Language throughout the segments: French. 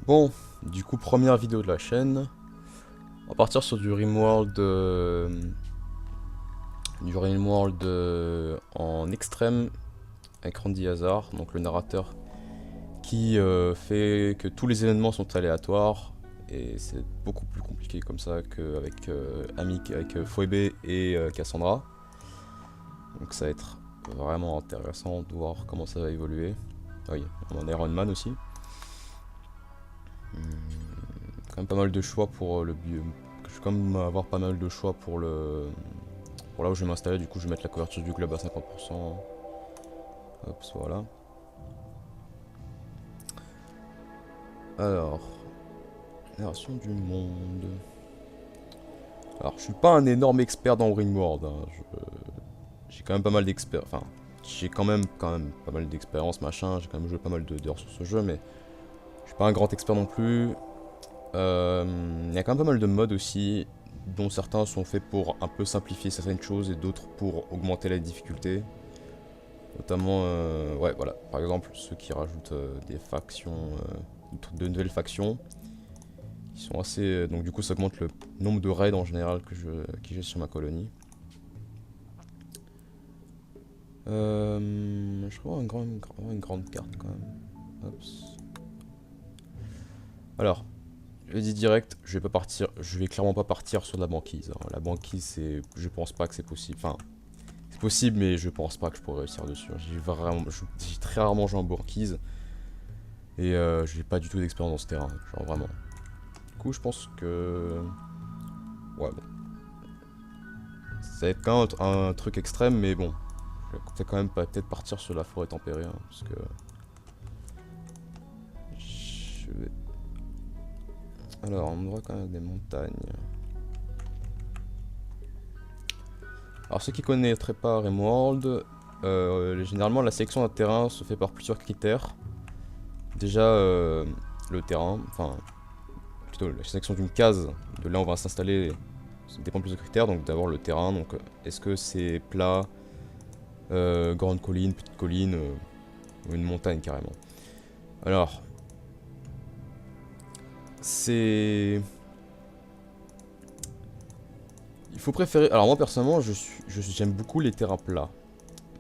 Bon, du coup, première vidéo de la chaîne. On va partir sur du Rimworld en extrême avec Randy Hazard, donc le narrateur qui fait que tous les événements sont aléatoires et c'est beaucoup plus compliqué comme ça qu'avec Phoebe et Cassandra. Donc ça va être vraiment intéressant de voir comment ça va évoluer. Ah oui, on a Iron Man aussi. Quand même pas mal de choix pour le bio. Je vais quand même avoir pas mal de choix pour là où je vais m'installer. Du coup, je vais mettre la couverture du globe à 50%. Hop, voilà. Alors, narration du monde. Alors, je suis pas un énorme expert dans Ringworld. Hein. J'ai quand même pas mal d'expérience. Enfin, j'ai quand même pas mal d'expérience, machin. J'ai quand même joué pas mal d'heures sur ce jeu, mais je suis pas un grand expert non plus. Il y a quand même pas mal de modes aussi, dont certains sont faits pour un peu simplifier certaines choses et d'autres pour augmenter la difficulté. Notamment, ouais, voilà, par exemple, ceux qui rajoutent des factions, de nouvelles factions, qui sont assez. Donc, du coup, ça augmente le nombre de raids en général que j'ai sur ma colonie. Je crois une grande carte quand même. Hops. Alors, je dis direct, je vais clairement pas partir sur de la banquise. Hein. La banquise, je pense pas que c'est possible. Enfin, c'est possible, mais je pense pas que je pourrais réussir dessus. J'ai très rarement joué en banquise et j'ai pas du tout d'expérience dans ce terrain, genre vraiment. Du coup, je pense que ouais, bon, ça va être quand même un truc extrême, mais bon, je vais peut-être quand même peut-être partir sur la forêt tempérée, hein, parce que je vais. Alors, on voit quand même des montagnes. Alors, ceux qui connaîtraient pas Rimworld, généralement la sélection d'un terrain se fait par plusieurs critères. Déjà, le terrain, enfin, plutôt la sélection d'une case, de là où on va s'installer, ça dépend de plusieurs critères. Donc, d'abord le terrain, donc est-ce que c'est plat, grande colline, petite colline, ou une montagne carrément. Alors, c'est. Il faut préférer. Alors, moi personnellement, j'aime beaucoup les terrains plats.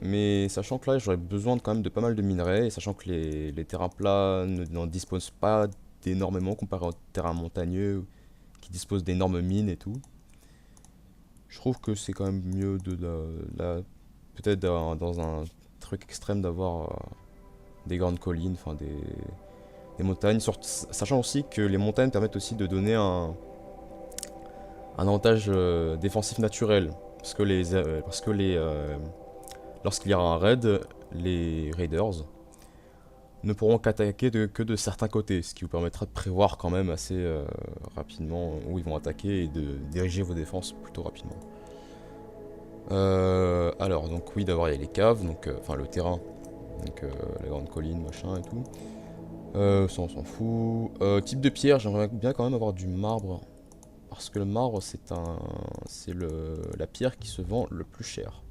Mais sachant que là, j'aurais besoin quand même de pas mal de minerais, et sachant que les terrains plats n'en disposent pas d'énormément comparé aux terrains montagneux qui disposent d'énormes mines et tout, je trouve que c'est quand même mieux peut-être dans un truc extrême d'avoir des grandes collines, enfin des montagnes, sachant aussi que les montagnes permettent aussi de donner un avantage défensif naturel, parce que lorsqu'il y aura un raid, les raiders ne pourront qu'attaquer que de certains côtés, ce qui vous permettra de prévoir quand même assez rapidement où ils vont attaquer et de diriger vos défenses plutôt rapidement. Alors, donc oui, d'abord il y a les caves, donc enfin le terrain, donc la grande colline, machin et tout. Ça on s'en fout. Type de pierre, j'aimerais bien quand même avoir du marbre, parce que le marbre c'est la pierre qui se vend le plus cher.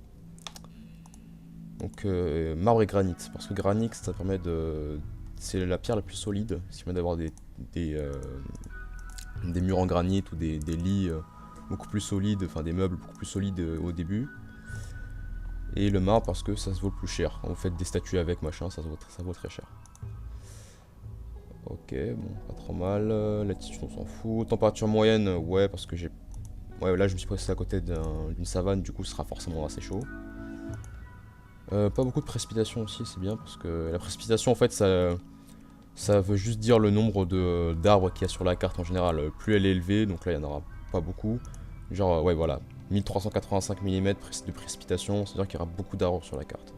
Donc marbre et granit, parce que granit ça permet de. C'est la pierre la plus solide, ce qui permet d'avoir des, euh, des murs en granit ou des lits beaucoup plus solides, enfin des meubles beaucoup plus solides au début. Et le marbre parce que ça se vaut le plus cher. Quand vous faites des statues avec machin, ça vaut très cher. Ok, bon, pas trop mal. Latitude, on s'en fout. Température moyenne, ouais, parce que j'ai. Ouais, là je me suis placé à côté d'une savane, du coup ce sera forcément assez chaud. Pas beaucoup de précipitation aussi, c'est bien parce que la précipitation en fait ça veut juste dire le nombre d'arbres qu'il y a sur la carte en général. Plus elle est élevée, donc là il n'y en aura pas beaucoup. Genre, ouais, voilà, 1385 mm de précipitation, c'est-à-dire qu'il y aura beaucoup d'arbres sur la carte.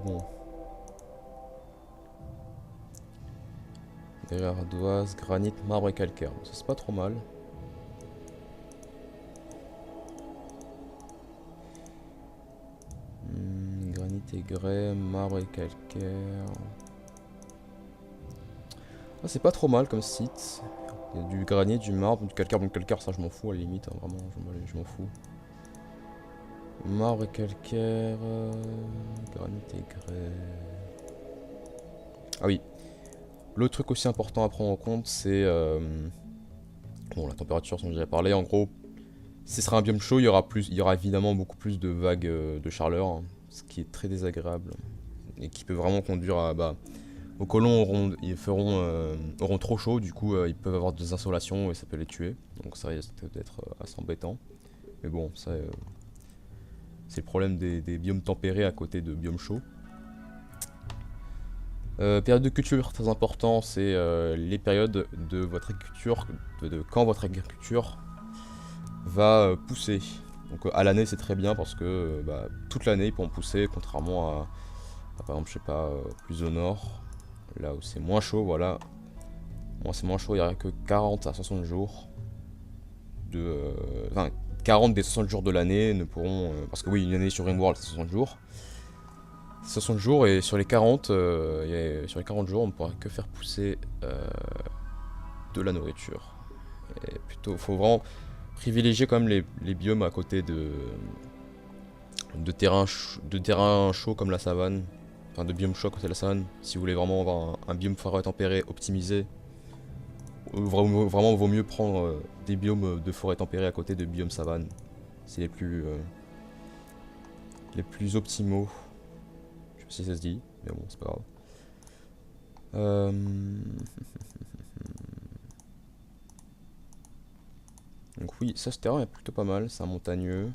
Bon, derrière ardoise, granit, marbre et calcaire. Bon, ça c'est pas trop mal. Granit et grès, marbre et calcaire. Ah, c'est pas trop mal comme site. Il y a du granit, du marbre, du calcaire. Bon, calcaire, ça je m'en fous à la limite, hein, vraiment, je m'en fous. Marbre et calcaire, granit et grès. Ah oui. L'autre truc aussi important à prendre en compte, c'est... bon, la température, j'en ai déjà parlé. En gros, si ce sera un biome chaud, il y aura évidemment beaucoup plus de vagues de chaleur, hein, ce qui est très désagréable. Et qui peut vraiment conduire à... Bah, vos colons auront trop chaud, du coup, ils peuvent avoir des insolations et ça peut les tuer. Donc ça risque d'être assez embêtant. Mais bon, ça... c'est le problème des biomes tempérés à côté de biomes chauds. Période de culture, très important, c'est les périodes de votre agriculture, de quand votre agriculture va pousser. Donc à l'année c'est très bien parce que bah, toute l'année ils pourront pousser, contrairement à, par exemple je sais pas, plus au nord, là où c'est moins chaud, voilà. Bon, c'est moins chaud, il n'y aura que 40 à 60 jours enfin 40 des 60 jours de l'année ne pourront... parce que oui, une année sur RimWorld c'est 60 jours. 60 jours et sur les 40, sur les 40 jours on ne pourra que faire pousser de la nourriture. Et plutôt, faut vraiment privilégier quand même les biomes à côté de terrains chauds comme la savane, enfin de biomes chauds à côté de la savane. Si vous voulez vraiment avoir un biome forêt tempéré optimisé, vraiment vaut mieux prendre des biomes de forêt tempérée à côté de biomes savane. C'est les plus optimaux. Je sais pas si ça se dit, mais bon, c'est pas grave. Donc oui, ça ce terrain est plutôt pas mal, c'est un montagneux.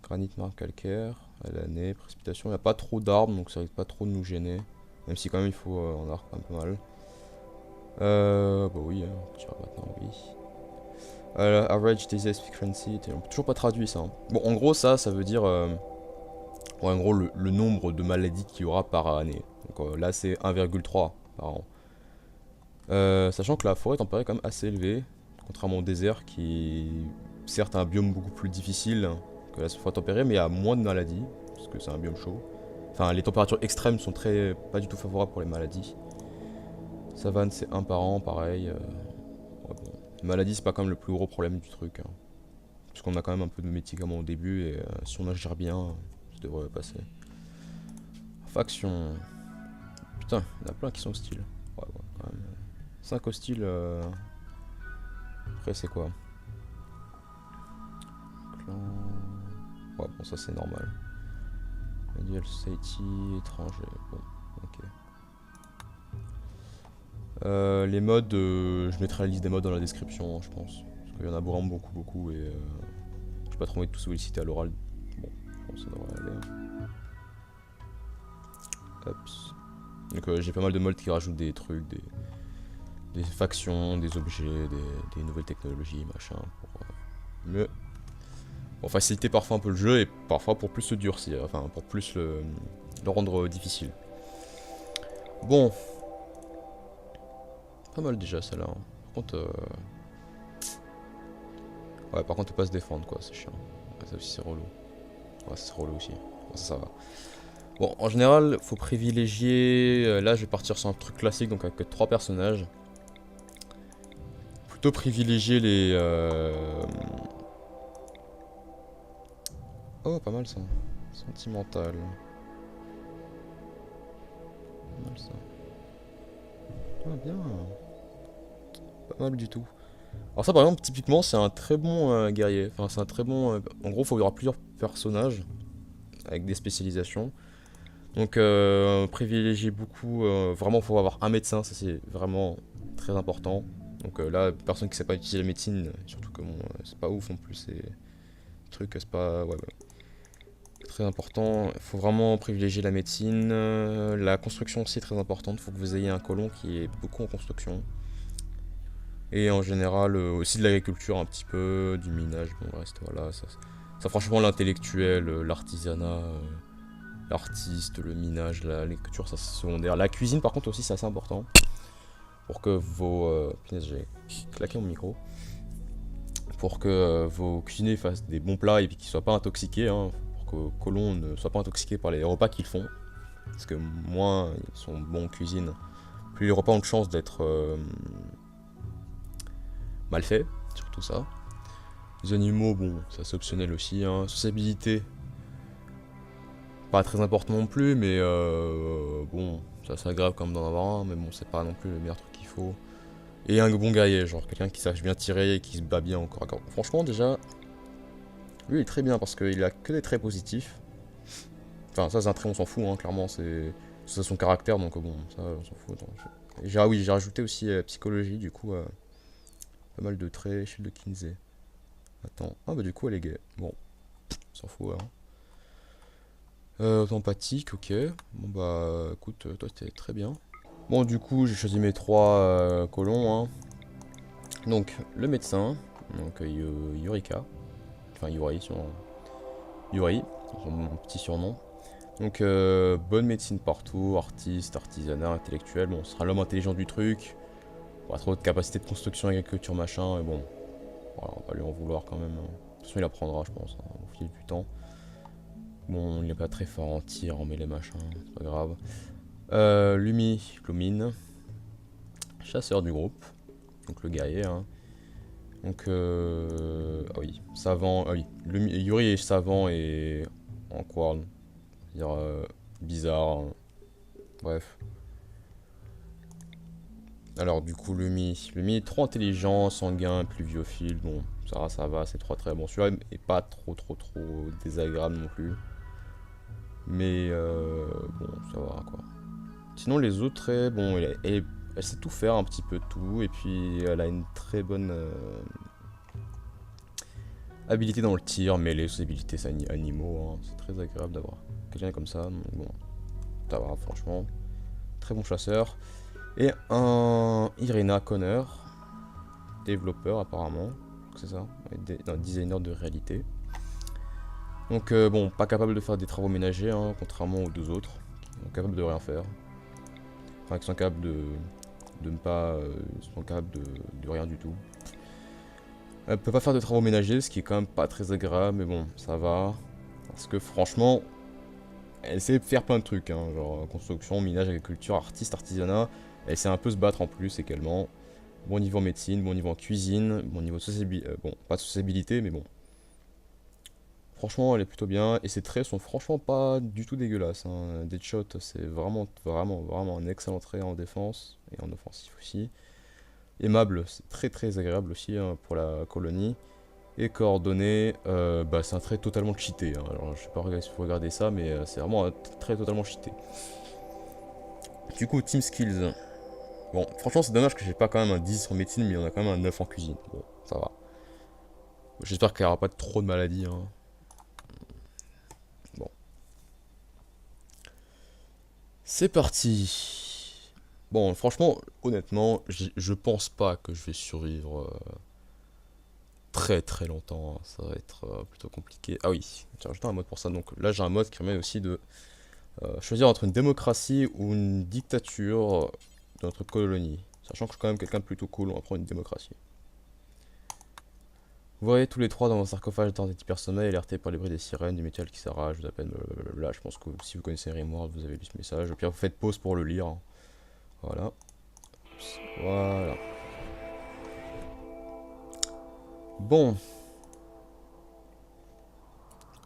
Granit, marbre, calcaire, à l'année, précipitation, il n'y a pas trop d'arbres, donc ça risque pas trop de nous gêner. Même si quand même il faut en avoir un peu mal. Bah oui, hein, on dira maintenant oui. Average disease frequency, toujours pas traduit ça. Hein. Bon, en gros ça veut dire... ouais, en gros le nombre de maladies qu'il y aura par année. Donc là c'est 1,3 par an. Sachant que la forêt tempérée est quand même assez élevée, contrairement au désert qui certes a un biome beaucoup plus difficile que la forêt tempérée, mais il y a moins de maladies, parce que c'est un biome chaud. Enfin, les températures extrêmes sont pas du tout favorables pour les maladies. Savane c'est 1 par an, pareil. Ouais, bon. Les maladies c'est pas quand même le plus gros problème du truc. Hein. Parce qu'on a quand même un peu de médicaments au début, et si on agit bien, ça devrait passer. Faction. Putain, il y en a plein qui sont hostiles. Ouais, quand même. 5 hostiles. Après, c'est quoi? Clan. Ouais, bon, ça c'est normal. Medial Society, étranger. Bon, ok. Les modes, je mettrai la liste des modes dans la description, je pense. Parce qu'il y en a vraiment beaucoup, et j'ai pas trop envie de tous vous les citer à l'oral. Bon, je pense que ça devrait aller. Hop. Donc j'ai pas mal de modes qui rajoutent des trucs, des factions, des objets, des nouvelles technologies, machin, pour faciliter parfois un peu le jeu et parfois pour plus le durcir, enfin pour plus le rendre difficile. Bon. Pas mal déjà celle-là. Hein. Par contre... ouais, par contre on peut pas se défendre quoi, c'est chiant. Ouais, ça aussi c'est relou. Ouais, c'est relou aussi. Bon, ça va. Bon, en général, faut privilégier... là, je vais partir sur un truc classique, donc avec 3 personnages. Plutôt privilégier les... Oh, pas mal ça. Sentimental. Pas mal ça. Ah, bien. Pas mal du tout. Alors ça, par exemple, typiquement, c'est un très bon guerrier. Enfin, c'est un très bon... en gros, il y aura plusieurs personnages avec des spécialisations. Donc privilégier beaucoup, vraiment il faut avoir un médecin, ça c'est vraiment très important. Donc là, personne qui sait pas utiliser la médecine, surtout que bon, c'est pas ouf en plus, ces trucs, c'est pas... Ouais, très important, il faut vraiment privilégier la médecine. La construction aussi est très importante, il faut que vous ayez un colon qui est beaucoup en construction. Et en général, aussi de l'agriculture un petit peu, du minage, bon le reste, voilà, ça franchement l'intellectuel, l'artisanat... l'artiste, le minage, l'écriture, ça c'est secondaire. La cuisine par contre aussi c'est assez important. Pour que vos... punaise, j'ai claqué mon micro. Pour que vos cuisiniers fassent des bons plats et qu'ils soient pas intoxiqués. Hein, pour que vos colons ne soient pas intoxiqués par les repas qu'ils font. Parce que moins ils sont bons en cuisine, plus les repas ont de chance d'être mal faits. Surtout ça. Les animaux, bon, ça c'est optionnel aussi. Hein. Sociabilité. Pas très important non plus, mais bon, C'est assez agréable comme d'en avoir un, mais bon, c'est pas non plus le meilleur truc qu'il faut. Et un bon guerrier, genre quelqu'un qui sache bien tirer et qui se bat bien encore à corps. Franchement, déjà, lui il est très bien parce qu'il a que des traits positifs. Enfin, ça, c'est un trait, on s'en fout, hein, clairement, c'est son caractère, donc bon, ça, on s'en fout. Ah oui, j'ai rajouté aussi psychologie, du coup, pas mal de traits, shield de Kinsey. Attends, ah bah du coup, elle est gay. Bon, on s'en fout, hein. Empathique, ok. Bon bah, écoute, toi, c'était très bien. Bon, du coup, j'ai choisi mes 3 colons, hein. Donc, le médecin, donc Yurika, enfin Yuri, Yuri, son petit surnom. Donc, bonne médecine partout, artiste, artisanat, intellectuel. Bon, ce sera l'homme intelligent du truc. Pas trop de capacité de construction, agriculture, machin. Et bon, voilà, on va lui en vouloir quand même. De toute façon, il apprendra, je pense, hein, au fil du temps. Bon, il n'est pas très fort en tir, en mêlée, machin, c'est pas grave. Lumine, chasseur du groupe. Donc, le guerrier, hein. Donc, ah oui, savant, ah oui, Yuri est savant et en quoi, c'est-à-dire bizarre, hein. Bref. Alors du coup, Lumi est trop intelligent, sanguin, pluviophile, bon, ça va, c'est 3 traits. Bon, celui-là est pas trop désagréable non plus. Mais bon, ça va quoi. Sinon, les autres traits, bon, elle sait tout faire, un petit peu tout, et puis elle a une très bonne habilité dans le tir, mêlée, ses habilités animaux, hein. C'est très agréable d'avoir quelqu'un comme ça, donc bon, ça va, franchement. Très bon chasseur. Et un Irina Connor, développeur apparemment, c'est ça, un designer de réalité. Donc bon, pas capable de faire des travaux ménagers, hein, contrairement aux 2 autres, qui sont capables de rien faire. Enfin, qui sont capables de ne pas... sont capables de rien du tout. Elle peut pas faire de travaux ménagers, ce qui est quand même pas très agréable, mais bon, ça va. Parce que franchement, elle sait faire plein de trucs, hein, genre construction, minage, agriculture, artiste, artisanat. Elle sait un peu se battre en plus également. Bon niveau en médecine, bon niveau en cuisine, bon niveau de sociabilité, bon, pas de sociabilité, mais bon. Franchement, elle est plutôt bien, et ses traits sont franchement pas du tout dégueulasses, hein. Deadshot, c'est vraiment un excellent trait en défense, et en offensif aussi. Aimable, c'est très agréable aussi, hein, pour la colonie. Et coordonnées, bah, c'est un trait totalement cheaté, hein. Alors je sais pas si vous regardez ça, mais c'est vraiment un trait totalement cheaté. Du coup, team skills. Bon, franchement, c'est dommage que j'ai pas quand même un 10 en médecine, mais on a quand même un 9 en cuisine. Bon, ça va. J'espère qu'il n'y aura pas trop de maladies, hein. Bon. C'est parti. Bon, franchement, honnêtement, je pense pas que je vais survivre très longtemps, hein. Ça va être plutôt compliqué. Ah oui, tiens, j'ai un mode pour ça. Donc là, j'ai un mode qui permet aussi de choisir entre une démocratie ou une dictature de notre colonie. Sachant que je suis quand même quelqu'un de plutôt cool, on va prendre une démocratie. Vous voyez tous les 3 dans un sarcophage dans des hypersommeil, alertés par les bruits des sirènes, du métal qui s'arrache, je vous appelle là, je pense que si vous connaissez Rimworld, vous avez lu ce message. Au pire, vous faites pause pour le lire, hein. Voilà. Voilà. Bon.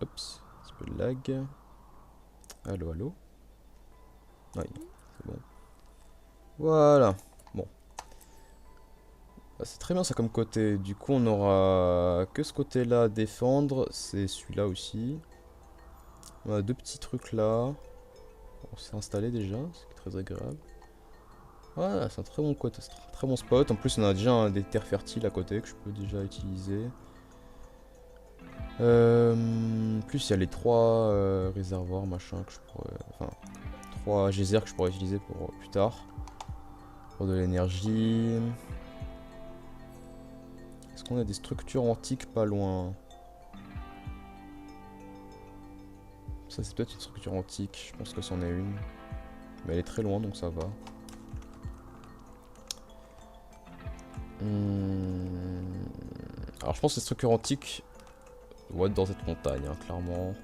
Oups, un petit peu de lag. Allo, allo. Oui, c'est bon. Voilà. Bon. Bah, c'est très bien ça comme côté. Du coup, on aura que ce côté-là à défendre. C'est celui-là aussi. On a 2 petits trucs là. On s'est installé déjà, c'est très agréable. Voilà, c'est un très bon côté, c'est un très bon spot. En plus, on a déjà des terres fertiles à côté que je peux déjà utiliser. Plus, il y a les 3 réservoirs machin que je pourrais. Enfin, 3 geysers que je pourrais utiliser pour plus tard. Pour de l'énergie. Est-ce qu'on a des structures antiques pas loin? Ça, c'est peut-être une structure antique, je pense que c'en est une. Mais elle est très loin donc ça va. Alors je pense que les structures antiques doivent être dans cette montagne, hein, clairement.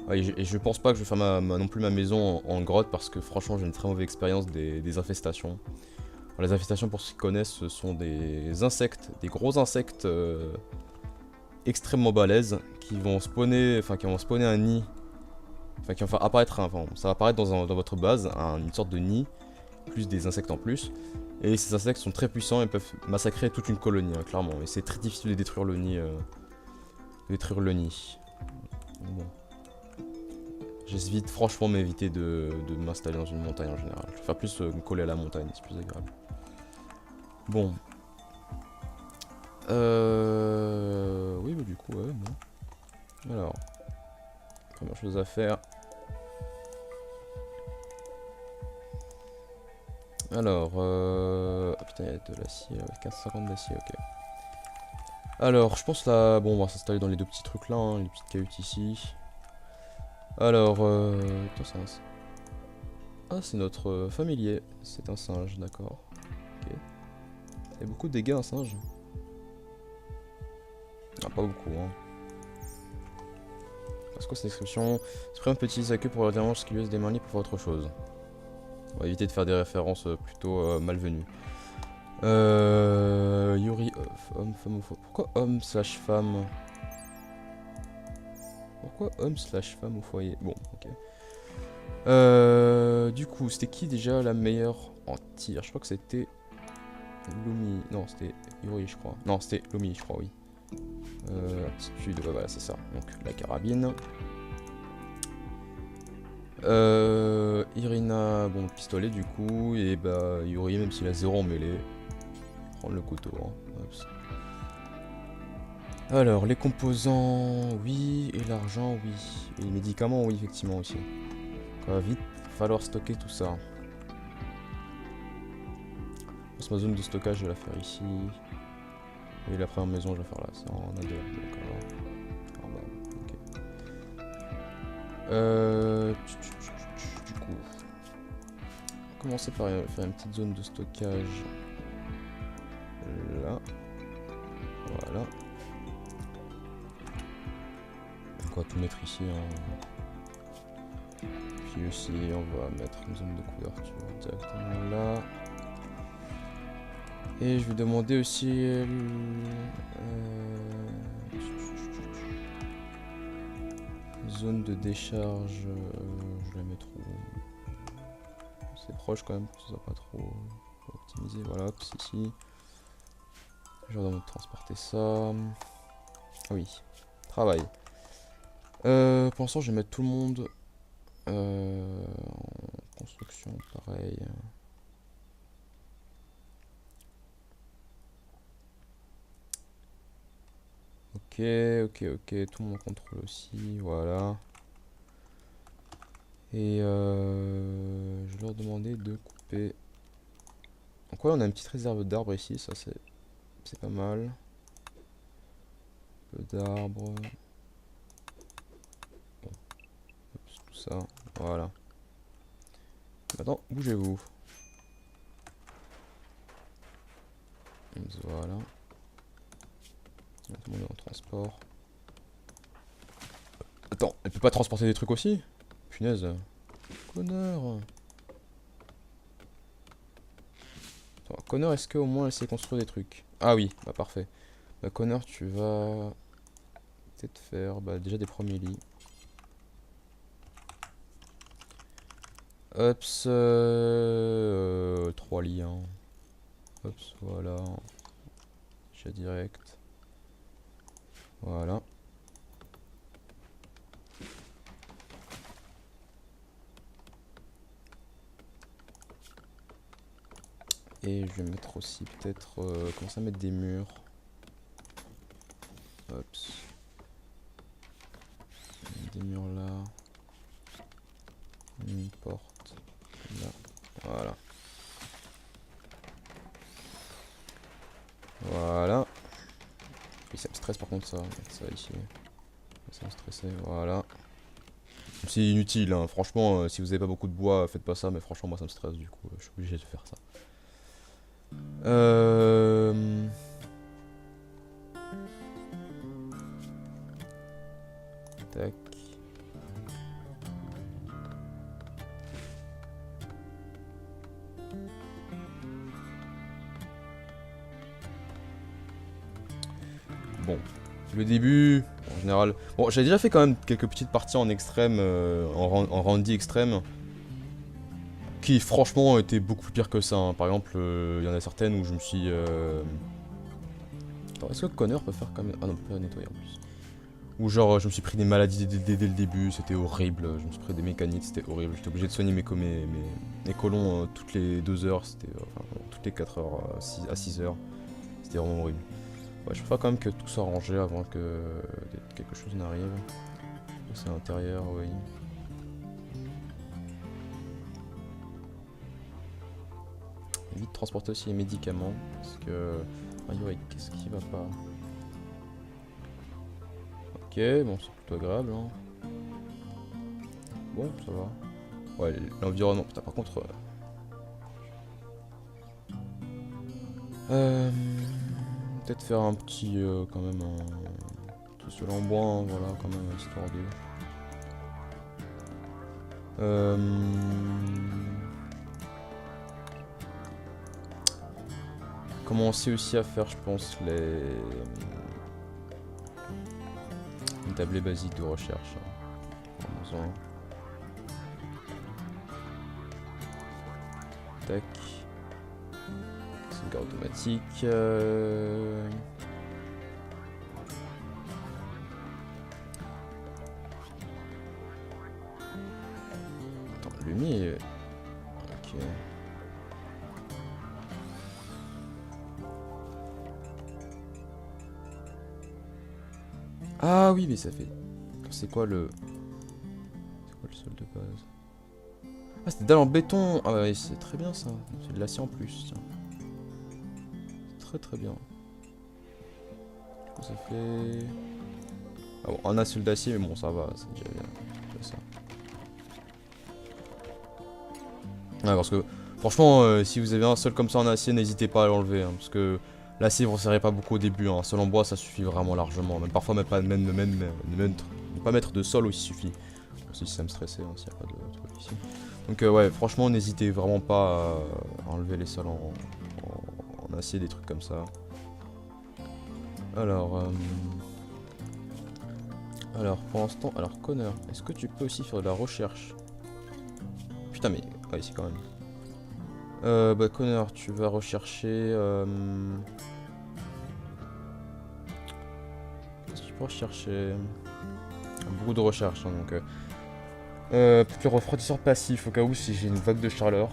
Ah, et je pense pas que je vais faire non plus ma maison en grotte parce que franchement j'ai une très mauvaise expérience des infestations. Alors, les infestations, pour ceux qui connaissent, ce sont des insectes, des gros insectes extrêmement balèzes qui vont spawner un nid Enfin, qui va apparaître, enfin, ça va apparaître dans votre base, une sorte de nid, plus des insectes en plus. Et ces insectes sont très puissants et peuvent massacrer toute une colonie, hein, clairement. Et c'est très difficile de détruire le nid. Bon. J'évite franchement m'éviter de m'installer dans une montagne en général. Je préfère plus me coller à la montagne, c'est plus agréable. Bon. Oui, bah du coup, ouais, bon. Alors. Première chose à faire. Alors, ah putain, il y a de l'acier, 15,50 d'acier, ok. Alors, je pense là, bon, on va s'installer dans les deux petits trucs là, hein, les petites cahutes ici. Alors, putain, c'est un... Ah, c'est notre familier, c'est un singe, d'accord. Ok. Il y a beaucoup de dégâts, un singe. Ah, pas beaucoup, hein. C'est quoi cette description? Supprime petit sa queue pour retirement ce qui lui laisse des mains libres pour faire autre chose. On va éviter de faire des références plutôt malvenues. Yuri, homme, femme ou femme. Pourquoi homme slash femme? Pourquoi homme slash femme au foyer? Bon, ok. Du coup, c'était qui déjà la meilleure en tir? Je crois que c'était Lumi. Non, c'était Yuri, je crois. Non, c'était Lumi, je crois, oui. Aptitude, ouais, voilà, c'est ça. Donc, la carabine. Irina, bon, pistolet du coup. Et bah, Yuri, même s'il a 0 en mêlée. Prendre le couteau. Hein. Alors, les composants, oui. Et l'argent, oui. Et les médicaments, oui, effectivement aussi. Donc, va vite falloir stocker tout ça. Ma zone de stockage, je vais la faire ici. Et la première maison, je vais faire là. Ça en a deux, d'accord. Ah bah, ok. Du coup, on va commencer par faire une petite zone de stockage. Là. Voilà. On va tout mettre ici. Hein. Puis aussi, on va mettre une zone de couverture directement là. Et je vais demander aussi zone de décharge. Je la mets trop. C'est proche quand même, ça soit pas trop optimisé. Voilà, c'est ici. Je vais transporter ça. Ah oui, travail. Pour l'instant, je vais mettre tout le monde en construction, pareil. Ok, tout le monde contrôle aussi, voilà. Et je vais leur demander de couper. Donc ouais, on a une petite réserve d'arbres ici, ça c'est pas mal. Un peu d'arbres. Bon. Tout ça, voilà. Maintenant, bougez-vous. Voilà. Tout le monde est en transport. Attends, elle peut pas transporter des trucs aussi? Punaise. Connard. Attends, Connor, est-ce qu'au moins elle sait construire des trucs? Ah oui, bah parfait. Bah Connor, tu vas peut-être faire bah, déjà des premiers lits. Hops, 3 lits. Hein. Hops, voilà. Déjà direct. Voilà. Et je vais mettre aussi peut-être commencer à mettre des murs. Hops. Des murs là. Une porte. Là. Voilà. Voilà. Et ça me stresse par contre ça. Mettre ça ici. Ça me stressait. Voilà. C'est inutile, hein. Franchement, si vous avez pas beaucoup de bois, faites pas ça, mais franchement, moi ça me stresse du coup, je suis obligé de faire ça. Tac. Bon, le début, bon, général. Bon, j'avais déjà fait quand même quelques petites parties en extrême, en randy extrême, qui franchement étaient beaucoup plus pires que ça. Hein. Par exemple, il y en a certaines où je me suis... Attends, est-ce que Connor peut faire quand même... Ah non, on peut pas nettoyer en plus. Où genre, je me suis pris des maladies dès le début, c'était horrible. Je me suis pris des mécanites, c'était horrible. J'étais obligé de soigner mes colons toutes les 2 heures, c'était... enfin, toutes les 4 heures à 6 heures. C'était vraiment horrible. Ouais, je préfère quand même que tout soit rangé avant que quelque chose n'arrive. C'est à l'intérieur, oui. Vite transporter aussi les médicaments, parce que... Ah oui, qu'est-ce qui va pas? Ok, bon, c'est plutôt agréable, hein. Bon, ça va. Ouais, l'environnement, putain, par contre... Peut-être faire un petit, quand même, tout cela en bois, hein, voilà, quand même, histoire de... Commencer aussi à faire, je pense, les tablés basiques de recherche. Hein. Tac. Sauvegarde automatique. Attends, lui, ok. Ah oui, mais ça fait... C'est quoi le... C'est quoi le sol de base? Ah, c'était dalle en béton. Ah ouais, c'est très bien ça. C'est de l'acier en plus, tiens. Très très bien. Ça fait... Ah bon, un acier d'acier, mais bon, ça va, c'est déjà bien. Ça. Ouais, parce que, franchement, si vous avez un sol comme ça en acier, n'hésitez pas à l'enlever, hein, parce que l'acier, vous ne servez pas beaucoup au début, hein. Un sol en bois, ça suffit vraiment largement. Même parfois, même pas, ne pas mettre de sol aussi suffit. Si ça me stressait, hein, s'il n'y a pas de truc ici. Donc ouais, franchement, n'hésitez vraiment pas à enlever les sols en acier, des trucs comme ça. Alors, pour l'instant, alors Connor, est-ce que tu peux aussi faire de la recherche? Putain, mais ouais, ici quand même. Bah Connor, tu vas rechercher. Qu'est-ce que tu peux rechercher? Beaucoup de recherche, hein, donc. Plus refroidisseur passif au cas où si j'ai une vague de chaleur.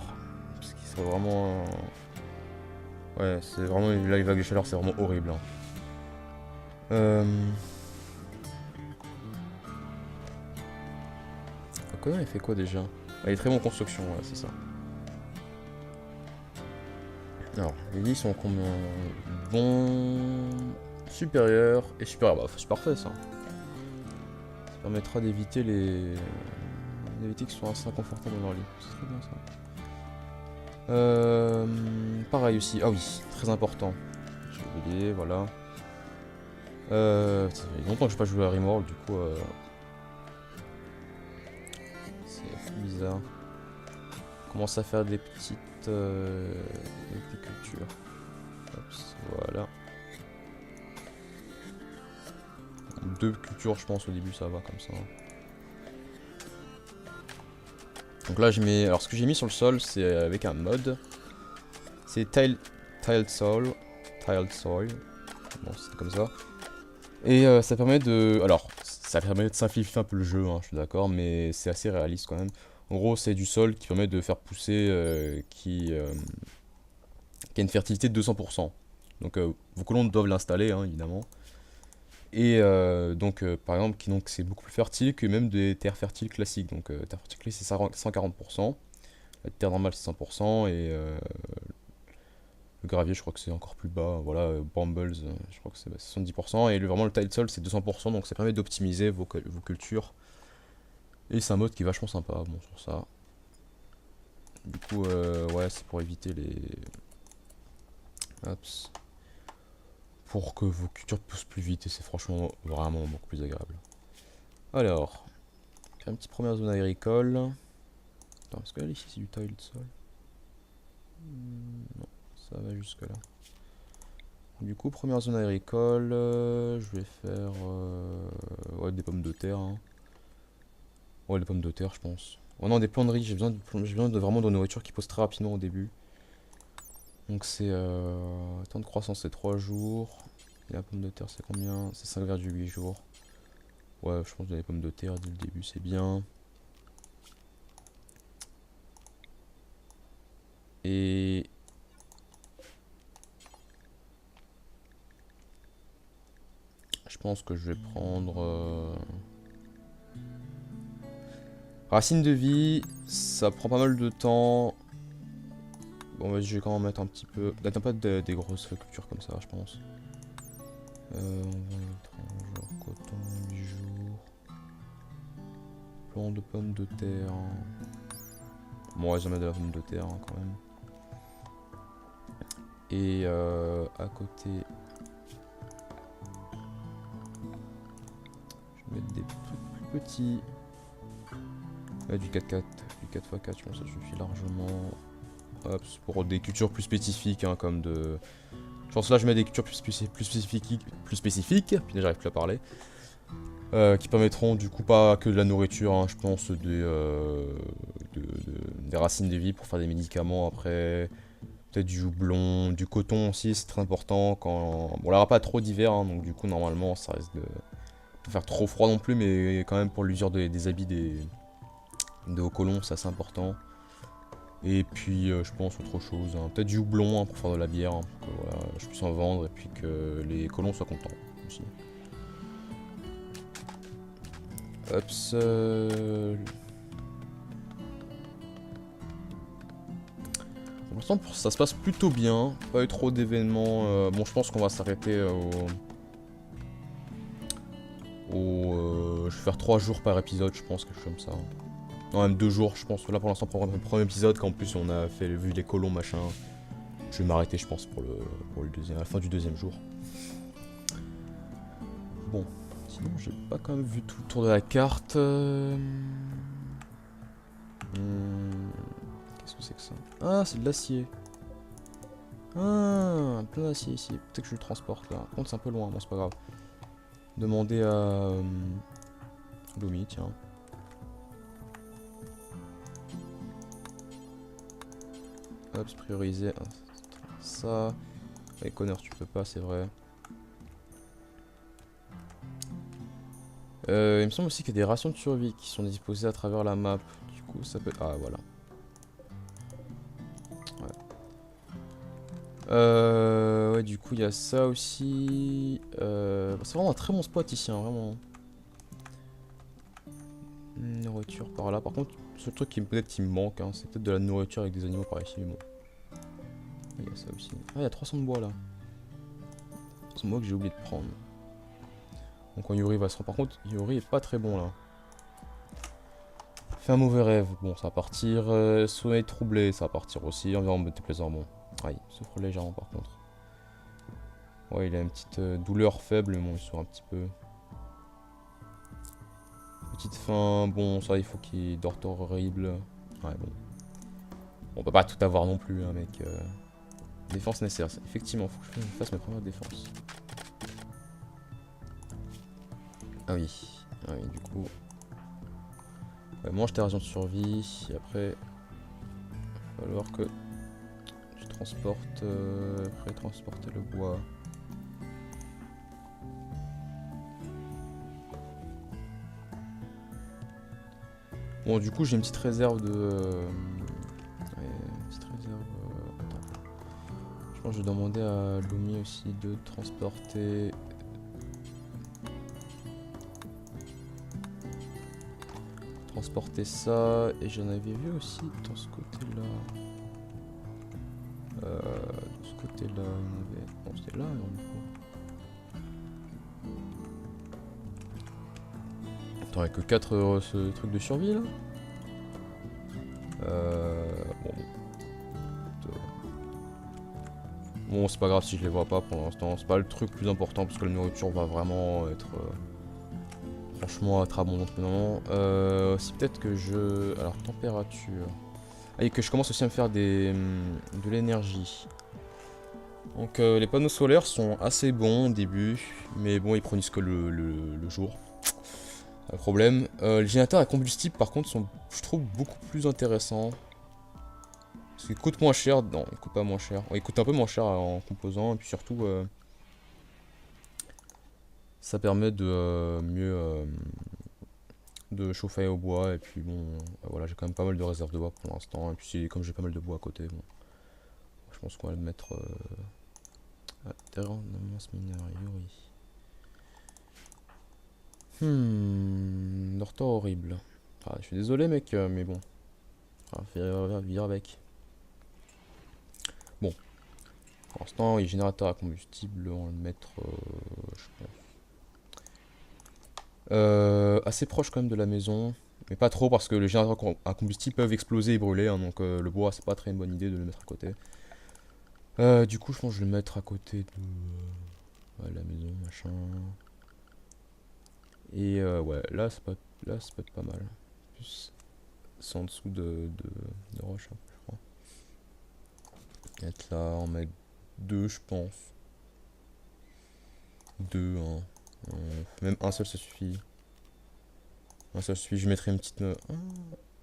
Parce qu'il serait vraiment... Ouais, c'est vraiment... Là, les vagues de chaleur, c'est vraiment horrible. Hein. Comment il fait quoi déjà? Ah, il est très bon en construction, ouais, c'est ça. Alors, les lits sont combien? Bon... Supérieur et supérieur. Bah, c'est parfait ça. Ça permettra d'éviter les... d'éviter qu'ils soient assez inconfortables dans leur lit. C'est très bien ça. Pareil aussi. Ah oui, très important. Je vais oublier, voilà. Ça fait longtemps que je n'ai pas joué à Rimworld, du coup... c'est bizarre. On commence à faire des petites cultures. Hop, voilà. 2 cultures, je pense, au début, ça va comme ça. Donc là, je mets... Alors, ce que j'ai mis sur le sol, c'est avec un mode. C'est Tiled Soil. Bon, c'est comme ça. Et ça permet de... Alors, ça permet de simplifier un peu le jeu, hein, je suis d'accord, mais c'est assez réaliste quand même. En gros, c'est du sol qui permet de faire pousser... qui a une fertilité de 200%. Donc, vos colons doivent l'installer, hein, évidemment. Et donc, par exemple, c'est beaucoup plus fertile que même des terres fertiles classiques. Donc, terre fertile, c'est 140%. La terre normale, c'est 100%. Et le gravier, je crois que c'est encore plus bas. Voilà, Brambles, je crois que c'est 70%. Et vraiment, le tile sol, c'est 200%. Donc, ça permet d'optimiser vos cultures. Et c'est un mode qui est vachement sympa, bon, sur ça. Du coup, ouais, c'est pour éviter les... Hops. Pour que vos cultures poussent plus vite. Et c'est franchement vraiment beaucoup plus agréable. Alors, une petite première zone agricole. Attends, est-ce que là, ici, c'est du tile sol? Non, ça va jusque là. Du coup, première zone agricole, je vais faire ouais, des pommes de terre. Hein. Ouais, des pommes de terre, je pense. Oh non, des plants de riz, j'ai besoin de vraiment de nourriture qui pousse très rapidement au début. Donc c'est... temps de croissance, c'est 3 jours. Et la pomme de terre, c'est combien? C'est 5,8 jours. Ouais, je pense que les pommes de terre dès le début, c'est bien. Et... je pense que je vais prendre... racine de vie, ça prend pas mal de temps. Bon, vas-y, je vais quand même mettre un petit peu... N'attends pas des grosses cultures comme ça, je pense. On va mettre un genre coton, 8 jours. Plan de pommes de terre. Bon, ouais, jamais de la pomme de terre, hein, quand même. Et à côté... je vais mettre des trucs plus petits. Ouais, du 4x4, du 4x4, je pense que ça suffit largement. Hop, pour des cultures plus spécifiques, hein, comme de... je pense que là je mets des cultures plus spécifiques, puis là j'arrive plus à parler. Qui permettront du coup pas que de la nourriture, hein, je pense des racines de vie pour faire des médicaments après. Peut-être du houblon, du coton aussi, c'est très important quand... bon, là il n'y aura pas trop d'hiver, hein, donc du coup normalement ça risque de pas faire trop froid non plus, mais quand même pour l'usure des habits des hauts colons, c'est assez important. Et puis je pense autre chose, hein. Peut-être du houblon, hein, pour faire de la bière, hein, pour que voilà, je puisse en vendre et puis que les colons soient contents aussi. Hop, pour l'instant ça se passe plutôt bien, pas eu trop d'événements. Bon, je pense qu'on va s'arrêter je vais faire 3 jours par épisode, je pense, quelque chose comme ça. Non, même 2 jours, je pense. Là pour l'instant, pour le premier épisode, qu'en plus on a fait vu les colons, machin. Je vais m'arrêter, je pense, pour le deuxième, à la fin du deuxième jour. Bon, sinon j'ai pas quand même vu tout le tour de la carte. Qu'est-ce que c'est que ça? Ah, c'est de l'acier. Ah, plein d'acier ici. Peut-être que je le transporte là. Par contre, c'est un peu loin, bon, c'est pas grave. Demander à Lomi, tiens. Hop, prioriser ça. Avec Connor, tu peux pas, c'est vrai. Il me semble aussi qu'il y a des rations de survie qui sont disposées à travers la map. Du coup, ça peut... ah, voilà. Ouais, du coup, il y a ça aussi. C'est vraiment un très bon spot ici, hein, vraiment. Nourriture par là. Par contre, ce truc qui peut-être qui me manque, hein, c'est peut-être de la nourriture avec des animaux par ici. Mais bon. Il y a ça aussi. Ah, il y a 300 de bois là. 300 de bois que j'ai oublié de prendre. Donc quand Yuri va se rendre. Par contre, Yuri est pas très bon là. Fait un mauvais rêve. Bon, ça va partir. Sommeil troublé, ça va partir aussi. Environnement déplaisant. Bon. Ah, il souffre légèrement par contre. Ouais, il a une petite douleur faible, mais bon, il souffre un petit peu. Petite faim, bon, ça, il faut qu'il dort horrible. Ouais, bon. On peut pas tout avoir non plus, hein, mec. Défense nécessaire. Effectivement, faut que je fasse mes premières défenses. Ah oui. Ah oui, du coup. Ouais, mange tes rations de survie. Et après, il va falloir que je transporte. Après, transporter le bois. Bon, du coup, j'ai une petite réserve de. Ouais, une petite réserve. Attends. Je pense que je vais demander à Lumi aussi de transporter. Transporter ça. Et j'en avais vu aussi dans ce côté-là. De ce côté-là, il y en avait. Bon, c'était là, alors, du coup. Attends, il n'y a que 4 ce truc de survie là. Bon. Bon, c'est pas grave si je les vois pas pour l'instant. C'est pas le truc plus important parce que la nourriture va vraiment être franchement être abondante maintenant. Si peut-être que je. Alors, température. Ah, et que je commence aussi à me faire de l'énergie. Donc les panneaux solaires sont assez bons au début, mais bon ils produisent que le jour. Pas de problème. Les générateurs à combustible par contre sont, je trouve, beaucoup plus intéressants. Parce qu'ils coûtent moins cher, non ils coûtent pas moins cher. Ouais, ils coûtent un peu moins cher en composants, et puis surtout ça permet de mieux de chauffer au bois, et puis bon, voilà j'ai quand même pas mal de réserves de bois pour l'instant, et puis comme j'ai pas mal de bois à côté, bon, je pense qu'on va le mettre... Terrainance minerai, oui. Dortoir horrible. Ah, je suis désolé mec, mais bon. Ah, faut vivre avec. Bon. Pour l'instant, oui, générateur à combustible, on va le mettre, je pense. Assez proche quand même de la maison. Mais pas trop parce que les générateurs à combustible peuvent exploser et brûler, hein, donc le bois c'est pas très une bonne idée de le mettre à côté. Du coup, je pense que je vais le mettre à côté de ouais, la maison, machin. Et ouais, là, ça peut être pas mal. Plus, c'est en dessous de roche, hein, je crois. Peut-être là, en mettre deux, je pense. Deux, hein. Même un seul, ça suffit. Un seul suffit. Je mettrai une petite...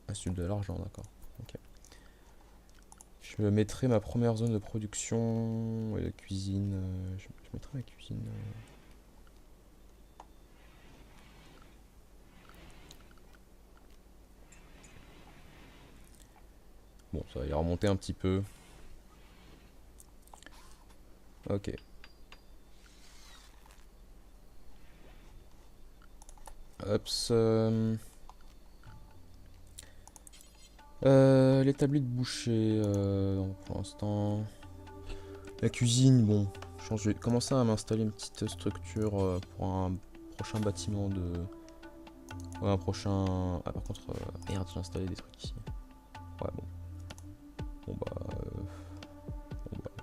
Ah, c'est de l'argent, d'accord. Ok. Je mettrai ma première zone de production et de cuisine. Je mettrai la cuisine... Bon, ça va y remonter un petit peu. Ok. Hops. L'établi de boucher, pour l'instant. La cuisine, bon. Je vais commencer à m'installer une petite structure pour un prochain bâtiment de... Ouais, un prochain... Ah, par contre, merde, j'ai installé des trucs ici. Ouais, bon. Bon, bah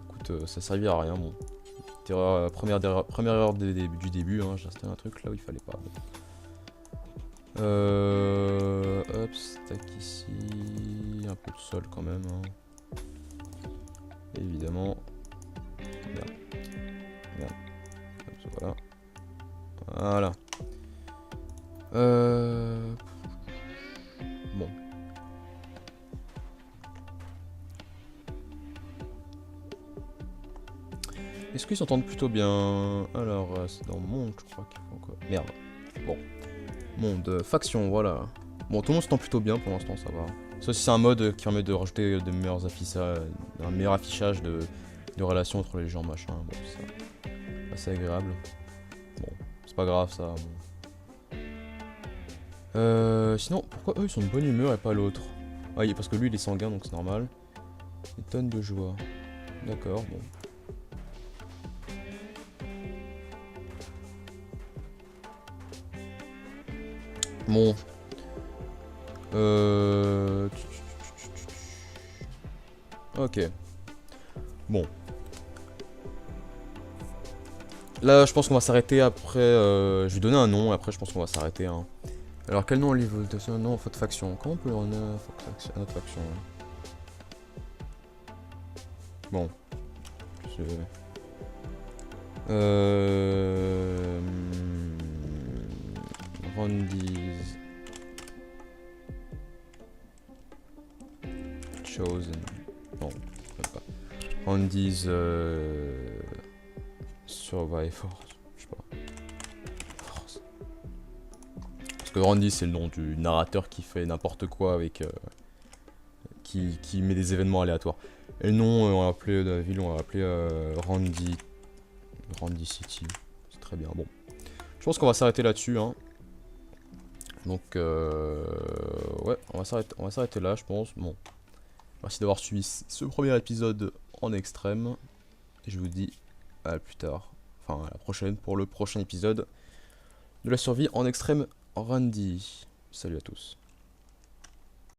écoute, ça servira à rien, bon. Première erreur du début, hein, j'ai installé un truc là où il fallait pas. Bon. Hop, stack ici. Un peu de sol quand même. Hein. Évidemment. Merde. Merde. Hop, voilà. Voilà. Bon. Est-ce qu'ils s'entendent plutôt bien? Alors, c'est dans monde, je crois qu'il faut quoi. Merde. Bon. Monde, faction, voilà. Bon, tout le monde s'entend plutôt bien pour l'instant, ça va. Sauf si c'est un mode qui permet de rajouter de meilleurs affichages, un meilleur affichage de relations entre les gens, machin. Bon, c'est assez agréable. Bon, c'est pas grave ça. Bon. Sinon, pourquoi eux ils sont de bonne humeur et pas l'autre? Ah, oui, parce que lui il est sanguin donc c'est normal. Des tonnes de joie. D'accord, bon. Bon. Ok. Bon. Là, je pense qu'on va s'arrêter après. Je vais donner un nom, après, je pense qu'on va s'arrêter. Hein. Alors, quel nom on livre? Non, faute faction. Comment on peut en notre faction hein. Bon. Randy's Chosen. Non, même pas. Randy's Survivor. Je sais pas. Force. Parce que Randy, c'est le nom du narrateur qui fait n'importe quoi avec. Qui met des événements aléatoires. Et le nom, on va appeler la ville, on va appeler Randy City. C'est très bien. Bon. Je pense qu'on va s'arrêter là-dessus. Hein. Donc, ouais, on va s'arrêter là, je pense. Bon. Merci d'avoir suivi ce premier épisode en extrême. Et je vous dis à plus tard. Enfin, à la prochaine pour le prochain épisode de la survie en extrême Randy. Salut à tous.